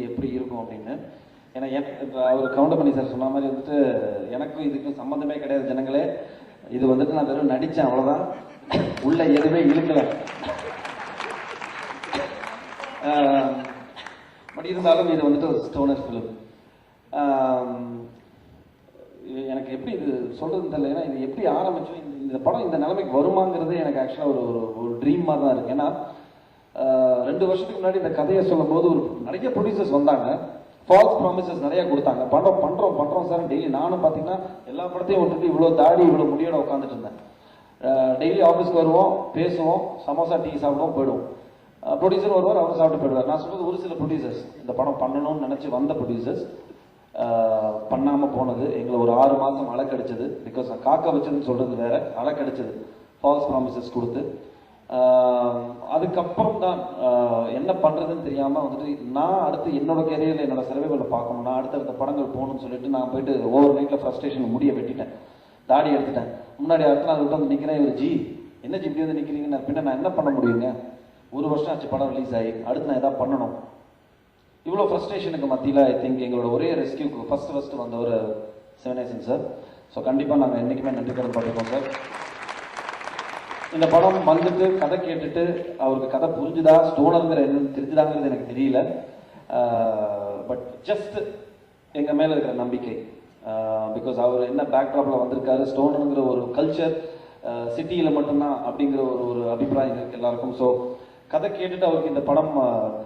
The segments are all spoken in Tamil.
எப்படி இருக்கும் அப்படின்னு. ஏன்னா அவர் கவுண்டமணி சார் சொன்ன மாதிரி வந்துட்டு எனக்கும் இதுக்கும் சம்மந்தமே கிடையாது ஜனங்களே. இது வந்துட்டு நான் வெறும் நடித்தேன் அவ்வளோதான், உள்ள எதுவுமே இழுக்கலை. பட் இருந்தாலும் இது வந்துட்டு ஒரு ஸ்டோனர் ஃபிலிம். எனக்கு எப்படி இது சொல்கிறதுன்னு தெரியல. ஏன்னா இது எப்படி ஆரம்பிச்சோம், இந்த படம் இந்த நிலைமைக்கு வருமாங்கிறது எனக்கு ஆக்சுவலாக ஒரு ட்ரீம் மாதிரி தான் இருக்குது. ஏன்னா 2 வருஷத்துக்கு முன்னாடி இந்த கதையை சொல்லும் போது நிறைய ப்ரொடியூசர்ஸ் வந்தாங்க, ஃபால்ஸ் ப்ராமிசஸ் நிறைய கொடுத்தாங்க. பண்ணுறோம் சார். டெய்லி நானும் பார்த்தீங்கன்னா எல்லா படத்தையும் விட்டுட்டு இவ்வளோ தாடி இவ்வளோ முடியோட உட்காந்துட்டு இருந்தேன். டெய்லி ஆஃபீஸ்க்கு வருவோம், பேசுவோம், சமோசா டீ சாப்பிடுவோம், போயிடுவோம். ப்ரொடியூசர் வருவார், அவர் சாப்பிட்டு போயிடுவார். நான் சொல்றது ஒரு சில ப்ரொடியூசர்ஸ், இந்த படம் பண்ணணும்னு நினச்சி வந்த ப்ரொடியூசர்ஸ் பண்ணாமல் போனது. எங்களை ஒரு 6 மாதம் அலக்கடிச்சது. பிகாஸ் நான் காக்க வச்சதுன்னு சொல்கிறது வேற, அலக்கடிச்சது ஃபால்ஸ் ப்ராமிசஸ் கொடுத்து. அதுக்கப்புறம் தான் என்ன பண்ணுறதுன்னு தெரியாமல் வந்துட்டு நான் அடுத்து என்னோட கேரியரில் என்னோட சர்வைவலை பார்க்கணும், நான் அடுத்தடுத்த படங்கள் போகணும்னு சொல்லிட்டு நான் போயிட்டு ஓவர் நைட்டில் ஃப்ரஸ்ட்ரேஷன் முடிய வெட்டிட்டேன், தாடி எடுத்துட்டேன். முன்னாடி அடுத்த நாள் விட்டு வந்து நிற்கிறேன், இவர் ஜி என்ன ஜி இப்படி வந்து நிற்கிறீங்க, நான் பின்ன நான் என்ன பண்ண முடியுங்க, 1 வருஷம் ஆச்சு படம் ரிலீஸ் ஆகி, அடுத்து நான் எதாவது பண்ணணும். இவ்வளோ ஃப்ரஸ்ட்ரேஷனுக்கு மத்தியில் ஐ திங்க் எங்களோட ஒரே ரெஸ்கியூக்கு ஃபஸ்ட்டு வந்த ஒரு சிவனேசன் சார். ஸோ கண்டிப்பாக நாங்கள் என்றைக்குமே நன்றி கடன் பட்டிருக்கோம் சார். இந்த படம் வந்துட்டு கதை கேட்டுட்டு அவருக்கு கதை புரிஞ்சுதா, ஸ்டோனருங்கிற என்னன்னு தெரிஞ்சுதாங்கிறது எனக்கு தெரியல. பட் ஜஸ்ட் எங்கள் மேலே இருக்கிற நம்பிக்கை, பிகாஸ் அவர் என்ன பேக்ட்ராப்பில் வந்திருக்காரு, ஸ்டோனருங்கிற ஒரு கல்ச்சர் சிட்டியில் மட்டும்தான் அப்படிங்கிற ஒரு அபிப்பிராயம் இருக்குது எல்லாருக்கும். ஸோ கதை கேட்டுட்டு அவருக்கு இந்த படம்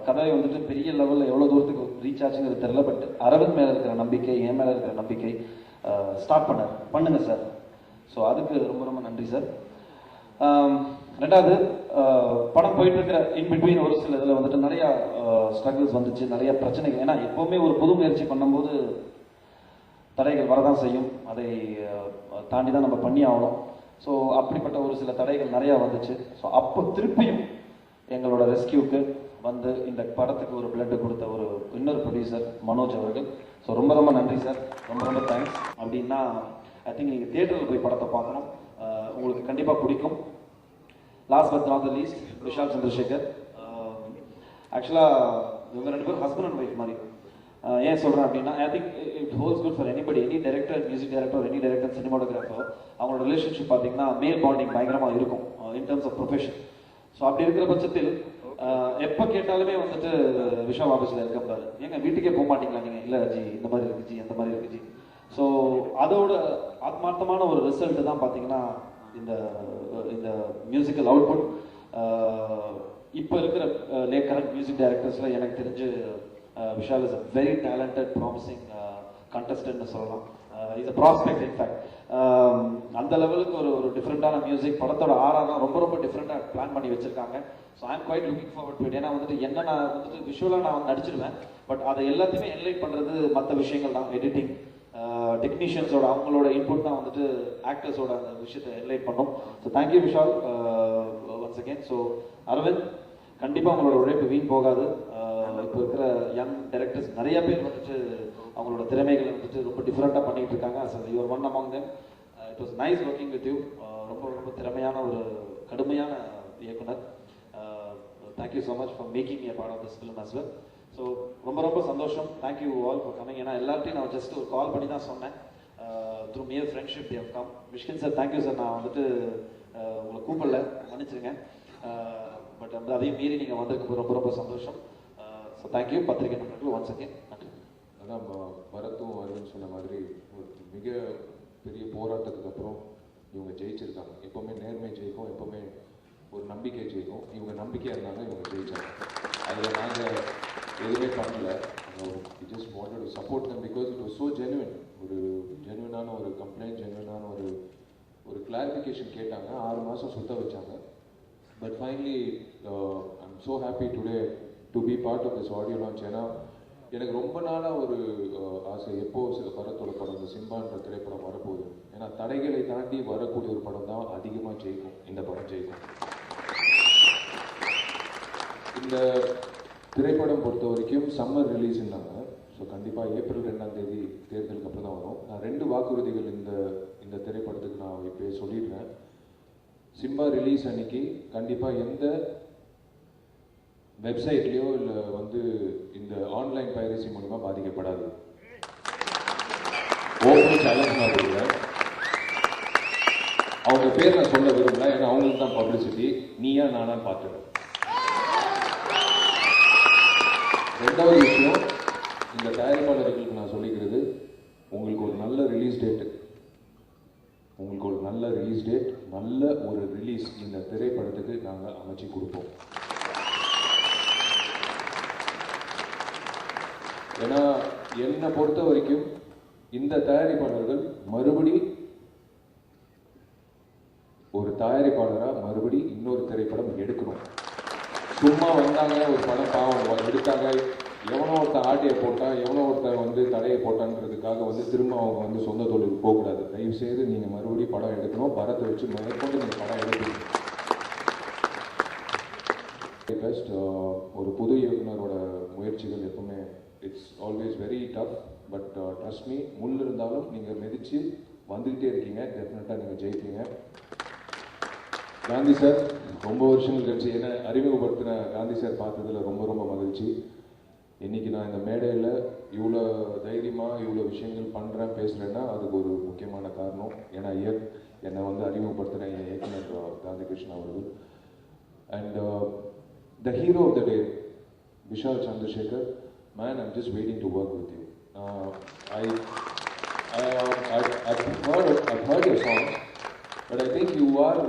கதையை வந்துட்டு பெரிய லெவலில் எவ்வளோ தூரத்துக்கு ரீச் ஆச்சுங்கிறது தெரியல. பட் அரவிந்த் மேலே இருக்கிற நம்பிக்கை, என் மேலே இருக்கிற நம்பிக்கை ஸ்டார்ட் பண்ணுங்க சார். ஸோ அதுக்கு ரொம்ப ரொம்ப நன்றி சார். ரெண்டாவது, படம் போயிட்டு இருக்கிற இன்பிட்வீன் ஒரு சில இதில் வந்துட்டு நிறையா ஸ்ட்ரகிள்ஸ் வந்துச்சு, நிறைய பிரச்சனைகள். ஏன்னா எப்போவுமே ஒரு புது முயற்சி பண்ணும்போது தடைகள் வரதான் செய்யும், அதை தாண்டி தான் நம்ம பண்ணி ஆகணும். ஸோ அப்படிப்பட்ட ஒரு சில தடைகள் நிறையா வந்துச்சு. ஸோ அப்போ திருப்பியும் எங்களோட ரெஸ்கியூக்கு வந்து இந்த படத்துக்கு ஒரு பிளட்டு கொடுத்த இன்னொரு ப்ரொடியூசர் மனோஜ் அவர்கள். ஸோ ரொம்ப ரொம்ப நன்றி சார், ரொம்ப ரொம்ப தேங்க்ஸ். அப்படின்னா ஐ திங்க் நீங்கள் தியேட்டரில் போய் படத்தை பார்க்கணும், உங்களுக்கு கண்டிப்பாக பிடிக்கும். Last but not the least, Vishal Chandrasekhar. ஆக்சுவலாக இவங்க 2 பேரும் ஹஸ்பண்ட் அண்ட் ஒய்ஃப் மாதிரி. ஏன் சொல்கிறேன் அப்படின்னா, I think it holds good for anybody, any director, music director, any director, cinematographer. அவங்களோட ரிலேஷன்ஷிப் பார்த்தீங்கன்னா மேல் பாண்டிங் பயங்கரமாக இருக்கும் in terms of profession. So அப்படி இருக்கிற பட்சத்தில் எப்போ கேட்டாலுமே வந்துட்டு விஷால் ஆஃபீஸில் இருக்கப்பாரு, ஏங்க வீட்டுக்கே போக மாட்டீங்களா நீங்கள், இல்லை ஜி இந்த மாதிரி இருக்கு ஜி, அந்த மாதிரி இருக்கு ஜி. ஸோ அதோட ஆத்மார்த்தமான ஒரு ரிசல்ட் தான் பார்த்தீங்கன்னா இந்த மியூசிக்கல் அவுட்புட். இப்போ இருக்கிற கரண்ட் மியூசிக் டைரக்டர்ஸில் எனக்கு தெரிஞ்சு Vishal is a very talented promising கண்டஸ்டன்ட்னு சொல்லலாம். Is a prospect in fact. அந்த லெவலுக்கு ஒரு டிஃப்ரெண்ட்டான மியூசிக், படத்தோட ஆறானா ரொம்ப ரொம்ப டிஃப்ரெண்ட்டாக பிளான் பண்ணி வச்சிருக்காங்க. So I am quite looking forward to it. ஏன்னா வந்துட்டு என்ன நான் வந்துட்டு விஷுவலாக நான் நடிச்சிருவேன், பட் அதை எல்லாத்தையுமே என்லைட் பண்ணுறது மற்ற விஷயங்கள் தான், எடிட்டிங், டெக்னீஷியன்ஸோட அவங்களோட இன்புட் தான் வந்துட்டு ஆக்டர்ஸோட அந்த விஷயத்தை என்லைட் பண்ணும். So thank you Vishal once again. So Aravind, கண்டிப்பாக உங்களோட உழைப்பு வீண் போகாது. இப்போ இருக்கிற யங் டைரக்டர்ஸ் நிறைய பேர் வந்துட்டு அவங்களோட திறமைகளை வந்துட்டு ரொம்ப டிஃப்ரெண்ட்டாக பண்ணிகிட்டு இருக்காங்க. So your one among them. It was nice working with you. ரொம்ப ரொம்ப திறமையான ஒரு கடுமையான இயக்குனர். Thank you so much for making a part of this film as well. So ரொம்ப ரொம்ப சந்தோஷம். Thank you all for coming. ஏன்னா எல்லார்ட்டையும் நான் ஜஸ்ட் ஒரு கால் பண்ணி தான் சொன்னேன். Through mere friendship they have come. Mysskin sir, thank you sir. நான் வந்துட்டு உங்களை கூப்பிடல, மன்னிச்சிருங்க. பட் வந்து அதையும் மீறி நீங்கள் வந்திருக்கு ரொம்ப ரொம்ப சந்தோஷம். So thank you. பத்திரிகை நண்பர்கள் ஒன்ஸ் அகேன் நன்றி. அதான் பரத்தும் வருன்னு சொன்ன மாதிரி ஒரு மிக பெரிய போராட்டத்துக்கு அப்புறம் இவங்க ஜெயிச்சிருக்காங்க. எப்போவுமே நேர்மை ஜெயிக்கும், எப்போவுமே ஒரு நம்பிக்கை ஜெயிக்கும். இவங்க நம்பிக்கையாக இருந்தாங்க, இவங்க ஜெயிச்சாங்க. அதில் நாங்கள் எதுவுமே பண்ணல. Just wanted to support them because it was so genuine. ஒரு ஜென்யூனான ஒரு கம்ப்ளைண்ட், ஜென்யூனான ஒரு கிளாரிஃபிகேஷன் கேட்டாங்க. 6 மாதம் சுத்த வச்சாங்க. But finally I am so happy today to be part of this audio launch. ஏன்னா எனக்கு ரொம்ப நாளாக ஒரு ஆசை, எப்போது பரத்தோட படம் இந்த சிம்பான்ற திரைப்படம் வரப்போகுது. ஏன்னா தடைகளை தாண்டி வரக்கூடிய ஒரு படம் தான் அதிகமாக ஜெயிக்கும். இந்த படம் ஜெயிக்கும். இந்த திரைப்படம் பொறுத்த வரைக்கும் சம்மர் ரிலீஸ்னாங்க. ஸோ கண்டிப்பாக ஏப்ரல் 2ஆம் தேதி தேர்தலுக்கு அப்புறம் தான் வரும். நான் 2 வாக்குறுதிகள் இந்த திரைப்படத்துக்கு நான் இப்போ சொல்லிடுறேன். சிம்பா ரிலீஸ் அன்னைக்கு கண்டிப்பாக எந்த வெப்சைட்லேயோ இல்லை வந்து இந்த ஆன்லைன் பைரசி மூலிமா பாதிக்கப்படாது. ஓப்பன் சேலஞ்ச் நான் கொடுக்குறேன். அவங்க பேர் நான் சொல்ல விரும்பல, ஏன்னா அவங்களுக்கு தான் பப்ளிசிட்டி. நீயா நானான்னு பார்த்துறேன். ரெண்டாவது விஷயம், இந்த தயாரிப்பாளர்களுக்கு நான் சொல்லிக்கிறது, உங்களுக்கு ஒரு நல்ல ரிலீஸ் டேட், நல்ல ஒரு ரிலீஸ் இந்த திரைப்படத்துக்கு நாங்கள் அமைச்சு கொடுப்போம். ஏன்னா என்னை பொறுத்த வரைக்கும் இந்த தயாரிப்பாளர்கள் மறுபடி ஒரு தயாரிப்பாளராக மறுபடி இன்னொரு திரைப்படம் எடுக்கணும். சும்மா வந்தாங்க, ஒரு படம் பாவம் எடுத்தாங்க, எவனோ ஒருத்தர் ஆட்டையை போட்டான், எவனோ ஒருத்தர் வந்து தடையை போட்டான்றதுக்காக வந்து திரும்ப அவங்க வந்து சொந்த தொழில் போகக்கூடாது. தயவு செய்து நீங்கள் மறுபடியும் படம் எடுக்கணும். பரத்தை வச்சு மேற்கொண்டு நீங்கள் படம் எடுக்கணும். பெஸ்ட் ஒரு புது இயக்குனரோட முயற்சிகள் எப்பவுமே it's always very tough. But trust me, முள் இருந்தாலும் நீங்கள் மிதித்து வந்துக்கிட்டே இருக்கீங்க. டெஃபினட்டாக நீங்கள் ஜெயிப்பீங்க. காந்தி சார், ரொம்ப வருஷங்கள் கழிச்சு என்ன அறிமுகப்படுத்தின காந்தி சார் பார்த்ததுல ரொம்ப ரொம்ப மகிழ்ச்சி. இன்னைக்கு நான் இந்த மேடையில் இவ்வளோ தைரியமாக இவ்வளோ விஷயங்கள் பண்ணுறேன், பேசுகிறேன்னா அதுக்கு ஒரு முக்கியமான காரணம். ஏன்னா என்னை வந்து அறிமுகப்படுத்தின என் இயக்குனர் காந்தி கிருஷ்ணா அவர்கள். And the hero of the day Vishal Chandrasekhar, man, I'm just waiting to work with you. I've heard your songs, but I think you are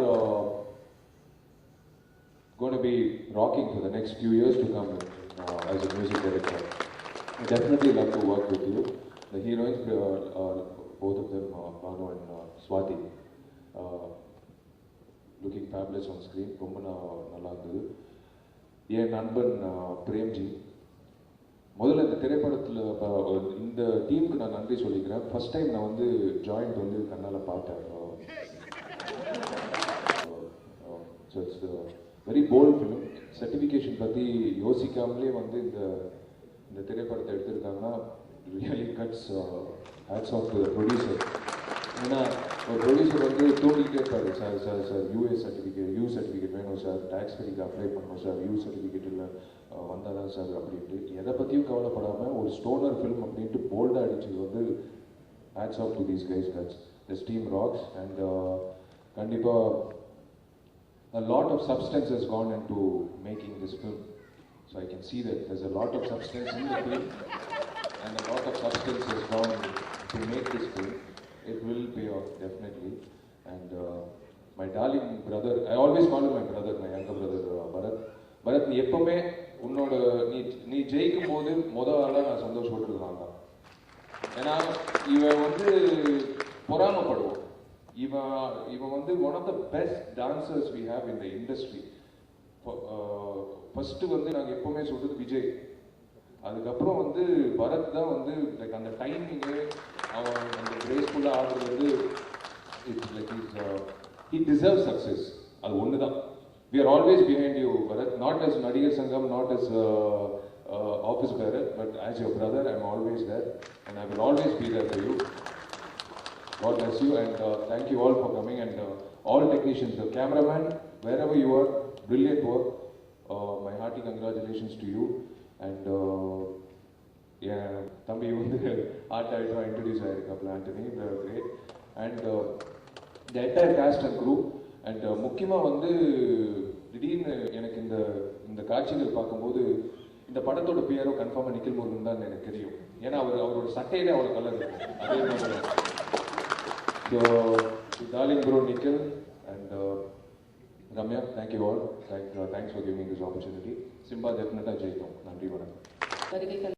going to be rocking for the next few years to come as a music director. I definitely love to work with you. The heroines, both of them, Banu and Swati, looking fabulous on screen. ரொம்ப நல்லா இருந்தது. என் நண்பன் பிரேம்ஜி, முதல்ல இந்த திரைப்படத்தில் இந்த டீமுக்கு நான் நன்றி சொல்லிக்கிறேன். ஃபர்ஸ்ட் டைம் நான் வந்து ஜாயிண்ட் வந்து கண்ணால் பார்த்தேன். So it's very bold film. Certification பற்றி யோசிக்காமலே வந்து இந்த திரைப்படத்தை எடுத்திருக்காங்கன்னா really guts hats off to the producer. ஏன்னா ஒரு ப்ரொடியூசர் வந்து தூண்டிகிட்டே இருப்பாரு, சார் யூஏ சர்டிஃபிகேட் வேணும் சார், டேக்ஸ் வரிக்கு அப்ளை பண்ணணும் சார், சர்டிஃபிகேட் இல்லை வந்தால் தான் சார் அப்படின்ட்டு. எதை பற்றியும் கவலைப்படாமல் ஒரு ஸ்டோனர் ஃபிலிம் அப்படின்ட்டு போல்டாக அடிச்சது வந்து hats off to these guys. This team rocks. And கண்டிப்பாக a lot of substance has gone into making this film. So I can see that there's a lot of substance in the film and a lot of substance has gone to make this film. It will pay off definitely. And my darling brother, I always call him my brother, my younger brother Bharat, நீ எப்பவுமே உன்னோட நீ ஜெயிக்கும் போது முதல்ல நான் சந்தோஷப்பட்டுருக்காங்க. ஏன்னா இவன் வந்து பொறாமப்படுவோம். இவன் வந்து one of the best dancers we have in the industry. First வந்து நாங்கள் எப்போவுமே சொல்கிறது விஜய், அதுக்கப்புறம் வந்து பரத் தான் வந்து லைக் அந்த டைமிங்கு அவன் அந்த கிரேஸ்ஃபுல்லாக ஆடுறது வந்து it's like he deserve success. அது ஒன்று தான். We are always behind you Bharath, not as Nadigar Sangam, not as office bearer, but as your brother I am always there and I will always be there for you. God bless you and thank you all for coming and all technicians, the cameraman, wherever you are, brilliant work. My hearty congratulations to you and yeah, Thambi வந்து art director introduce ஆயிருக்காப்ல Anthony, great and the entire cast and crew and முக்கியமாக வந்து திடீர்னு எனக்கு இந்த காட்சிகள் பார்க்கும்போது இந்த படத்தோட பேரோ கன்ஃபார்மாக நிக்கில் முருகன் தான் எனக்கு தெரியும். ஏன்னா அவரோட சட்டையிலே அவ்வளோ கலர் இருக்கும். அதே மாதிரி so darling bro Nikhil and Ramya, thank you all. Thanks for giving me this opportunity. Simba definitely ஜெயிக்கும். நன்றி, வணக்கம்.